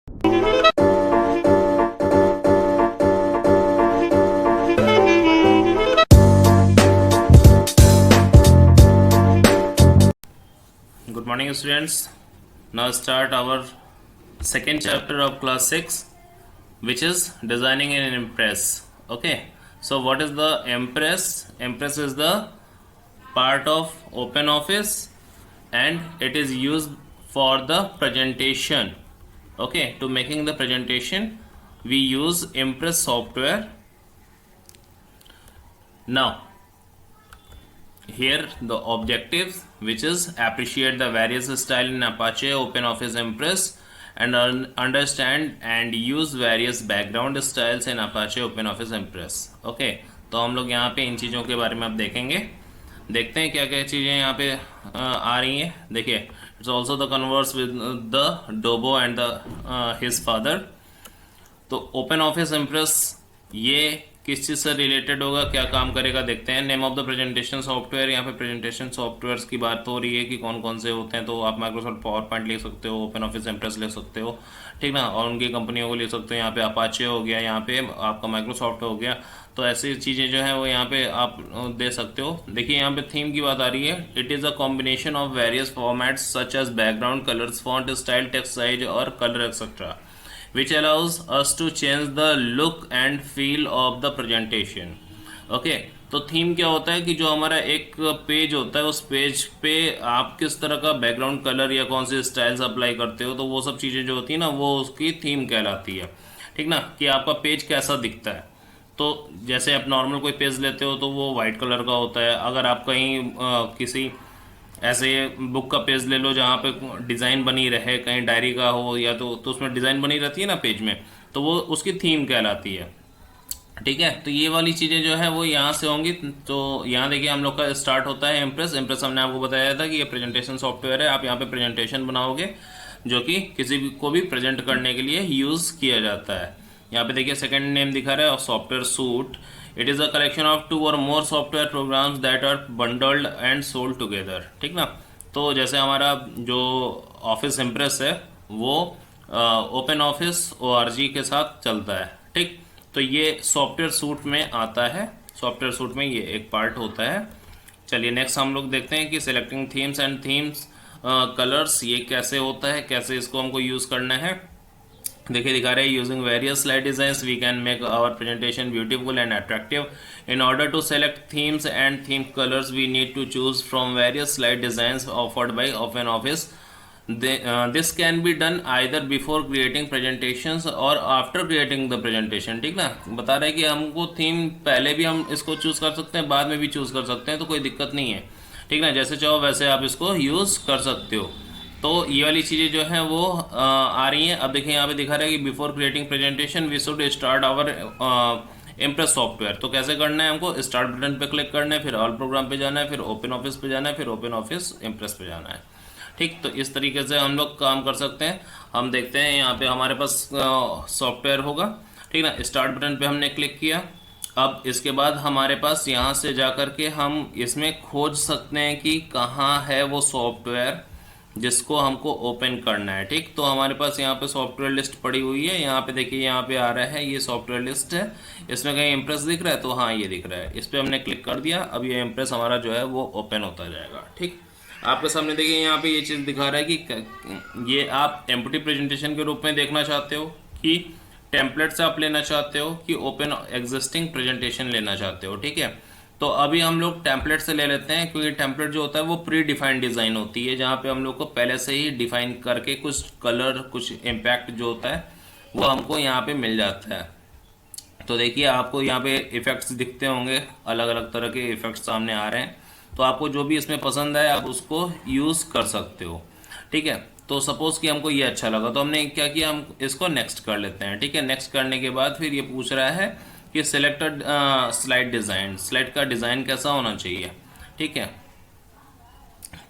Good morning, students. Now start our second chapter of class 6, which is designing in Impress. Okay, so what is the Impress? Impress is the part of OpenOffice and it is used for the presentation. Okay, to making the presentation we use Impress software. Now here the objectives, which is appreciate the various style in Apache OpenOffice Impress and understand and use various background styles in Apache OpenOffice Impress. Okay, तो हम लोग यहाँ पे इन चीज़ों के बारे में अब देखेंगे। देखते हैं क्या क्या चीज़ें यहाँ पे आ रही हैं। देखिए, it's also the converse with the डोबो and the his father. तो ओपन ऑफिस इम्प्रेस ये किस चीज़ से रिलेटेड होगा, क्या काम करेगा, देखते हैं। Name of the presentation software, यहाँ पे प्रेजेंटेशन सॉफ्टवेयर्स की बात हो रही है कि कौन कौन से होते हैं। तो आप माइक्रोसॉफ्ट पावर पॉइंट ले सकते हो, ओपन ऑफिस इम्प्रेस ले सकते हो, ठीक ना, और उनकी कंपनियों को ले सकते हो। यहाँ पे अपाचे हो गया, यहाँ पे आपका माइक्रोसॉफ्ट हो गया। तो ऐसी चीज़ें जो है वो यहाँ पे आप दे सकते हो। देखिए यहाँ पे थीम की बात आ रही है। It is a combination of various formats such as background colours, font style, text size और colour etcetera, which allows us to change the look and feel of the presentation. Okay, तो theme क्या होता है कि जो हमारा एक page होता है उस पेज पे आप किस तरह का बैकग्राउंड कलर या कौन से स्टाइल्स अप्लाई करते हो, तो वो सब चीज़ें जो होती है ना वो उसकी थीम कहलाती है, ठीक ना, कि आपका पेज कैसा दिखता है। तो जैसे आप नॉर्मल कोई पेज लेते हो तो वो वाइट कलर का होता है। अगर आप कहीं किसी ऐसे बुक का पेज ले लो जहाँ पे डिज़ाइन बनी रहे, कहीं डायरी का हो या तो उसमें डिज़ाइन बनी रहती है ना पेज में, तो वो उसकी थीम कहलाती है, ठीक है। तो ये वाली चीज़ें जो है वो यहाँ से होंगी। तो यहाँ देखिए हम लोग का स्टार्ट होता है इम्प्रेस। इम्प्रेस हमने आपको बताया था कि ये प्रेजेंटेशन सॉफ्टवेयर है। आप यहाँ पे प्रेजेंटेशन बनाओगे जो कि किसी को भी प्रेजेंट करने के लिए यूज़ किया जाता है। यहाँ पे देखिए सेकंड नेम दिखा रहा है software suite. It is a collection of 2 और more software programs that are bundled and sold together, ठीक ना। तो जैसे हमारा जो ऑफिस इम्प्रेस है वो ओपन ऑफिस ORG के साथ चलता है, ठीक। तो ये सॉफ्टवेयर सूट में आता है, सॉफ्टवेयर सूट में ये एक पार्ट होता है। चलिए नेक्स्ट हम लोग देखते हैं कि selecting themes and themes colours ये कैसे होता है, कैसे इसको हमको यूज़ करना है। देखिए दिखा रहे हैं using various slide designs we can make our presentation beautiful and attractive. In order to select themes and theme colours we need to choose from various slide designs offered by Open Office. This can be done either before creating presentations और after creating the presentation, ठीक ना। बता रहे हैं कि हमको theme पहले भी हम इसको चूज कर सकते हैं, बाद में भी चूज कर सकते हैं, तो कोई दिक्कत नहीं है, ठीक ना। जैसे चाहो वैसे आप इसको यूज कर सकते हो। तो ये वाली चीज़ें जो हैं वो आ रही हैं। अब देखिए यहाँ पे दिखा रहा है कि before creating presentation we should start our Impress software. तो कैसे करना है, हमको स्टार्ट बटन पे क्लिक करना है, फिर ऑल प्रोग्राम पे जाना है, फिर ओपन ऑफिस पे जाना है, फिर ओपन ऑफिस इम्प्रेस पे जाना है, ठीक। तो इस तरीके से हम लोग काम कर सकते हैं। हम देखते हैं यहाँ पे हमारे पास सॉफ्टवेयर होगा, ठीक ना। स्टार्ट बटन पे हमने क्लिक किया। अब इसके बाद हमारे पास यहाँ से जा कर के हम इसमें खोज सकते हैं कि कहाँ है वो सॉफ्टवेयर जिसको हमको ओपन करना है, ठीक। तो हमारे पास यहाँ पे सॉफ्टवेयर लिस्ट पड़ी हुई है। यहाँ पे देखिए यहाँ पे आ रहा है ये सॉफ्टवेयर लिस्ट है। इसमें कहीं इम्प्रेस दिख रहा है, तो हाँ ये दिख रहा है। इस पर हमने क्लिक कर दिया। अब ये इम्प्रेस हमारा जो है वो ओपन होता जाएगा, ठीक। आपके सामने देखिए यहाँ पे ये चीज़ दिखा रहा है कि ये आप एम्प्टी प्रेजेंटेशन के रूप में देखना चाहते हो कि टेम्पलेट से आप लेना चाहते हो कि ओपन एग्जिस्टिंग प्रेजेंटेशन लेना चाहते हो, ठीक है। तो अभी हम लोग टेम्पलेट से ले लेते हैं, क्योंकि टेम्पलेट जो होता है वो प्री डिफाइंड डिज़ाइन होती है, जहाँ पे हम लोग को पहले से ही डिफाइन करके कुछ कलर, कुछ इम्पैक्ट जो होता है वो हमको यहाँ पे मिल जाता है। तो देखिए आपको यहाँ पे इफ़ेक्ट्स दिखते होंगे, अलग अलग तरह के इफ़ेक्ट्स सामने आ रहे हैं। तो आपको जो भी इसमें पसंद है आप उसको यूज़ कर सकते हो, ठीक है। तो सपोज़ कि हमको ये अच्छा लगा तो हमने क्या किया, हम इसको नेक्स्ट कर लेते हैं, ठीक है। नेक्स्ट करने के बाद फिर ये पूछ रहा है कि सिलेक्टेड स्लाइड डिज़ाइन, स्लाइड का डिज़ाइन कैसा होना चाहिए, ठीक है।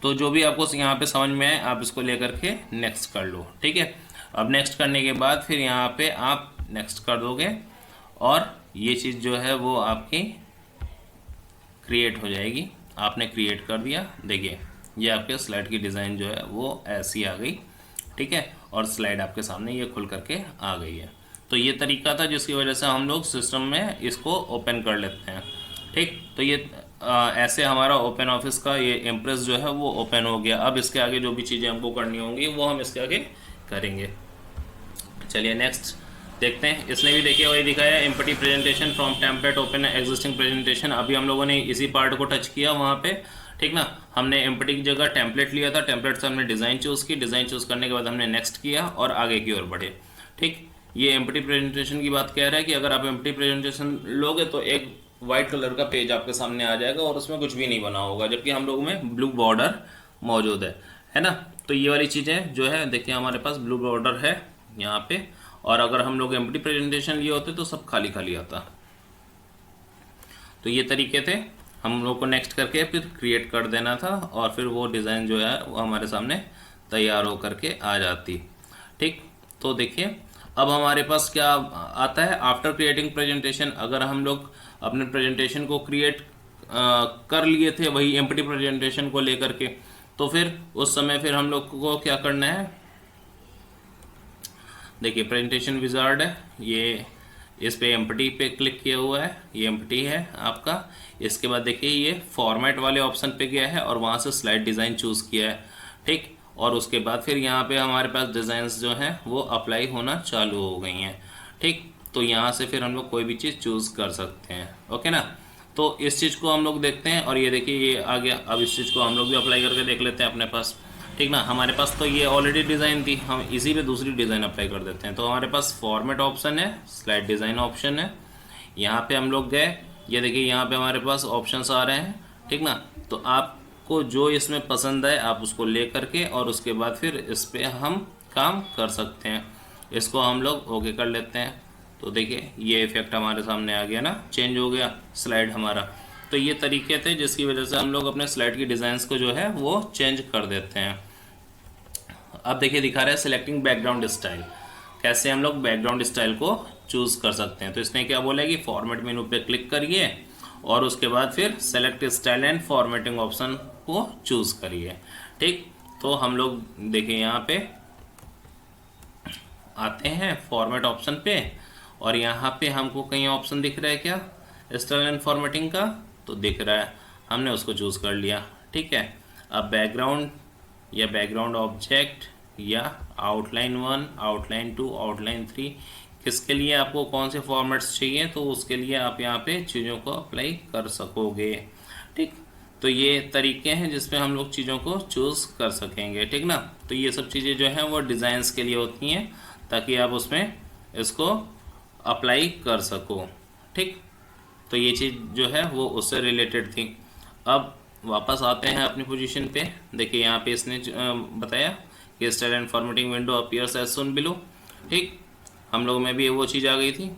तो जो भी आपको यहाँ पे समझ में आए आप इसको लेकर के नेक्स्ट कर लो, ठीक है। अब नेक्स्ट करने के बाद फिर यहाँ पे आप नेक्स्ट कर दोगे और ये चीज़ जो है वो आपकी क्रिएट हो जाएगी। आपने क्रिएट कर दिया, देखिए ये आपके स्लाइड की डिज़ाइन जो है वो ऐसी आ गई, ठीक है। और स्लाइड आपके सामने ये खुल करके आ गई है। तो ये तरीका था जिसकी वजह से हम लोग सिस्टम में इसको ओपन कर लेते हैं। ठीक, तो ये ऐसे हमारा ओपन ऑफिस का ये इम्प्रेस जो है वो ओपन हो गया। अब इसके आगे जो भी चीज़ें हमको करनी होंगी वो हम इसके आगे करेंगे। चलिए नेक्स्ट देखते हैं। इसने भी देखिए वही दिखाया, empty presentation from template open existing presentation. अभी हम लोगों ने इसी पार्ट को टच किया वहाँ पे, ठीक ना। हमने एम्प्टी की जगह टेम्पलेट लिया था, टेम्पलेट से हमने डिज़ाइन चूज़ की, डिज़ाइन चूज़ करने के बाद हमने नेक्स्ट किया और आगे की ओर बढ़े। ठीक, ये एम्प्टी प्रेजेंटेशन की बात कह रहा है कि अगर आप एम्प्टी प्रेजेंटेशन लोगे तो एक वाइट कलर का पेज आपके सामने आ जाएगा और उसमें कुछ भी नहीं बना होगा, जबकि हम लोगों में ब्लू बॉर्डर मौजूद है ना। तो ये वाली चीज़ें जो है देखिए हमारे पास ब्लू बॉर्डर है यहाँ पे, और अगर हम लोग एम्प्टी प्रेजेंटेशन लिए होते तो सब खाली खाली आता। तो ये तरीके थे, हम लोग को नेक्स्ट करके फिर क्रिएट कर देना था और फिर वो डिज़ाइन जो है वो हमारे सामने तैयार हो करके आ जाती। ठीक, तो देखिए अब हमारे पास क्या आता है आफ्टर क्रिएटिंग प्रेजेंटेशन। अगर हम लोग अपने प्रेजेंटेशन को क्रिएट कर लिए थे वही एम्प्टी प्रेजेंटेशन को लेकर के, तो फिर उस समय फिर हम लोग को क्या करना है। देखिए प्रेजेंटेशन विजार्ड है, ये इस पे एम्प्टी पे क्लिक किया हुआ है, ये एम्प्टी है आपका। इसके बाद देखिए ये फॉर्मेट वाले ऑप्शन पे गया है और वहाँ से स्लाइड डिज़ाइन चूज़ किया है। ठीक, और उसके बाद फिर यहाँ पे हमारे पास डिज़ाइंस जो हैं वो अप्लाई होना चालू हो गई हैं। ठीक, तो यहाँ से फिर हम लोग कोई भी चीज़ चूज़ कर सकते हैं। ओके ना। तो इस चीज़ को हम लोग देखते हैं और ये देखिए ये आ गया। अब इस चीज़ को हम लोग भी अप्लाई करके देख लेते हैं अपने पास। ठीक ना, हमारे पास तो ये ऑलरेडी डिज़ाइन थी, हम इसी पे दूसरी डिज़ाइन अप्लाई कर देते हैं। तो हमारे पास फॉर्मेट ऑप्शन है, स्लाइड डिज़ाइन ऑप्शन है, यहाँ पे हम लोग गए, ये देखिए यहाँ पे हमारे पास ऑप्शंस आ रहे हैं। ठीक ना, तो आपको जो इसमें पसंद है आप उसको ले करके और उसके बाद फिर इस पर हम काम कर सकते हैं। इसको हम लोग ओके कर लेते हैं। तो देखिए ये इफेक्ट हमारे सामने आ गया ना, चेंज हो गया स्लाइड हमारा। तो ये तरीके थे जिसकी वजह से हम लोग अपने स्लाइड की डिज़ाइंस को जो है वो चेंज कर देते हैं। अब देखिए दिखा रहा है सिलेक्टिंग बैकग्राउंड स्टाइल, कैसे हम लोग बैकग्राउंड स्टाइल को चूज़ कर सकते हैं। तो इसने क्या बोला है कि फॉर्मेट मेनू पे क्लिक करिए और उसके बाद फिर select style and formatting option को चूज़ करिए। ठीक, तो हम लोग देखिए यहाँ पे आते हैं फॉर्मेट ऑप्शन पे और यहाँ पे हमको कहीं ऑप्शन दिख रहा है क्या स्टाइल एंड फॉर्मेटिंग का, तो दिख रहा है, हमने उसको चूज़ कर लिया। ठीक है, अब बैकग्राउंड या बैकग्राउंड ऑब्जेक्ट या आउटलाइन 1, आउटलाइन 2, आउटलाइन 3, किसके लिए आपको कौन से फॉर्मेट्स चाहिए तो उसके लिए आप यहाँ पे चीज़ों को अप्लाई कर सकोगे। ठीक, तो ये तरीके हैं जिसमें हम लोग चीज़ों को चूज़ कर सकेंगे। ठीक ना, तो ये सब चीज़ें जो हैं वो डिज़ाइंस के लिए होती हैं ताकि आप उसमें इसको अप्लाई कर सको। ठीक, तो ये चीज़ जो है वो उससे रिलेटेड थी। अब वापस आते हैं अपनी पोजीशन पे। देखिए यहाँ पे इसने बताया कि style and formatting window appears as shown below. ठीक, हम लोगों में भी वो चीज़ आ गई थी।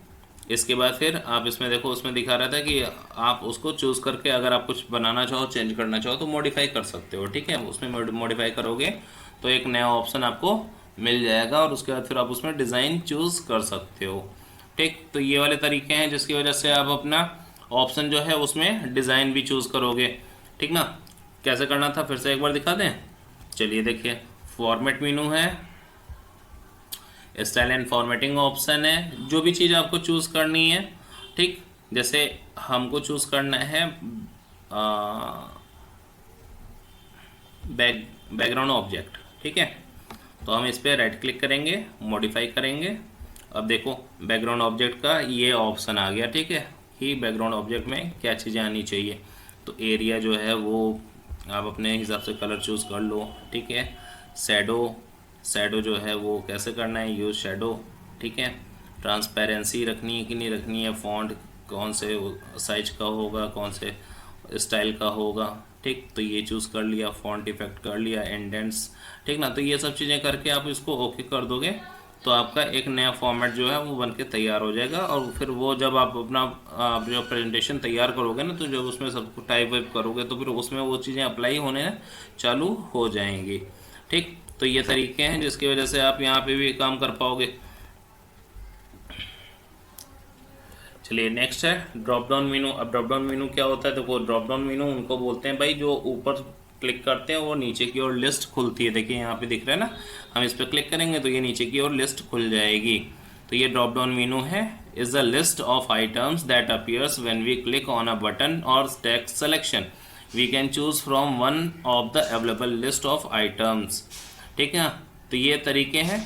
इसके बाद फिर आप इसमें देखो, उसमें दिखा रहा था कि आप उसको चूज़ करके अगर आप कुछ बनाना चाहो, चेंज करना चाहो तो मॉडिफाई कर सकते हो। ठीक है, उसमें मॉडिफाई करोगे तो एक नया ऑप्शन आपको मिल जाएगा और उसके बाद फिर आप उसमें डिज़ाइन चूज़ कर सकते हो। ठीक, तो ये वाले तरीके हैं जिसकी वजह से आप अपना ऑप्शन जो है उसमें डिज़ाइन भी चूज़ करोगे। ठीक ना, कैसे करना था फिर से एक बार दिखा दें। चलिए देखिए, फॉर्मेट मेनू है, स्टाइल एंड फॉर्मेटिंग ऑप्शन है, जो भी चीज़ आपको चूज़ करनी है। ठीक, जैसे हमको चूज़ करना है बैकग्राउंड ऑब्जेक्ट। ठीक है, तो हम इस पर राइट क्लिक करेंगे, मॉडिफाई करेंगे। अब देखो बैकग्राउंड ऑब्जेक्ट का ये ऑप्शन आ गया। ठीक है, कि बैकग्राउंड ऑब्जेक्ट में क्या चीज़ें आनी चाहिए। तो एरिया जो है वो आप अपने हिसाब से कलर चूज़ कर लो। ठीक है, शैडो जो है वो कैसे करना है, यूज शैडो। ठीक है, ट्रांसपेरेंसी रखनी है कि नहीं रखनी है, फॉन्ट कौन से साइज का होगा, कौन से स्टाइल का होगा। ठीक, तो ये चूज़ कर लिया, फॉन्ट इफेक्ट कर लिया, इंडेंट्स। ठीक ना, तो ये सब चीज़ें करके आप इसको ओके कर दोगे तो आपका एक नया फॉर्मेट जो है वो बन के तैयार हो जाएगा। और फिर वो जब आप अपना जो प्रेजेंटेशन तैयार करोगे ना, तो जब उसमें सब कुछ टाइप वाइप करोगे तो फिर उसमें वो चीज़ें अप्लाई होने चालू हो जाएंगी। ठीक, तो ये तरीके हैं जिसकी वजह से आप यहाँ पे भी काम कर पाओगे। चलिए नेक्स्ट है ड्रॉप डाउन मेनू। अब ड्रॉप डाउन मेनू क्या होता है, देखो ड्रॉप डाउन मेनू उनको बोलते हैं भाई जो ऊपर क्लिक करते हैं वो नीचे की ओर लिस्ट खुलती है। देखिए यहाँ पे दिख रहा है ना, हम इस पर क्लिक करेंगे तो ये नीचे की ओर लिस्ट खुल जाएगी। तो ये ड्रॉप डाउन मेनू है, is the list of items that appears when we click on a button और text selection. We can choose from one of the available list of items. ठीक है, तो ये तरीके हैं।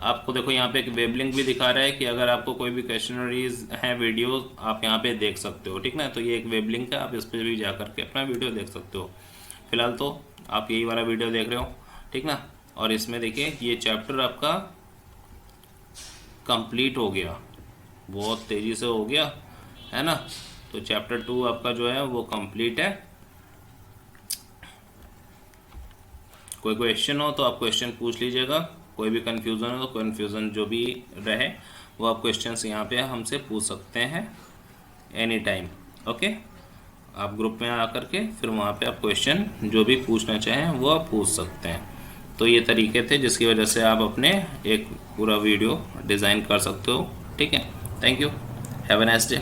आपको देखो यहाँ पे एक वेब लिंक भी दिखा रहा है कि अगर आपको कोई भी क्वेश्चनरीज है वीडियो आप यहाँ पे देख सकते हो। ठीक ना, तो ये एक वेब लिंक है, आप इस पर भी जा करके अपना वीडियो देख सकते हो। फिलहाल तो आप यही वाला वीडियो देख रहे हो। ठीक ना, और इसमें देखिए ये चैप्टर आपका कंप्लीट हो गया, बहुत तेज़ी से हो गया है ना। तो चैप्टर 2 आपका जो है वो कंप्लीट है। कोई क्वेश्चन हो तो आप क्वेश्चन पूछ लीजिएगा, कोई भी कन्फ्यूज़न हो तो कन्फ्यूज़न जो भी रहे वो आप क्वेश्चंस यहाँ पे हमसे पूछ सकते हैं एनी टाइम। ओके, आप ग्रुप में आकर के फिर वहाँ पे आप क्वेश्चन जो भी पूछना चाहें वो आप पूछ सकते हैं। तो ये तरीके थे जिसकी वजह से आप अपने एक पूरा वीडियो डिज़ाइन कर सकते हो। ठीक है, thank you, have a nice day.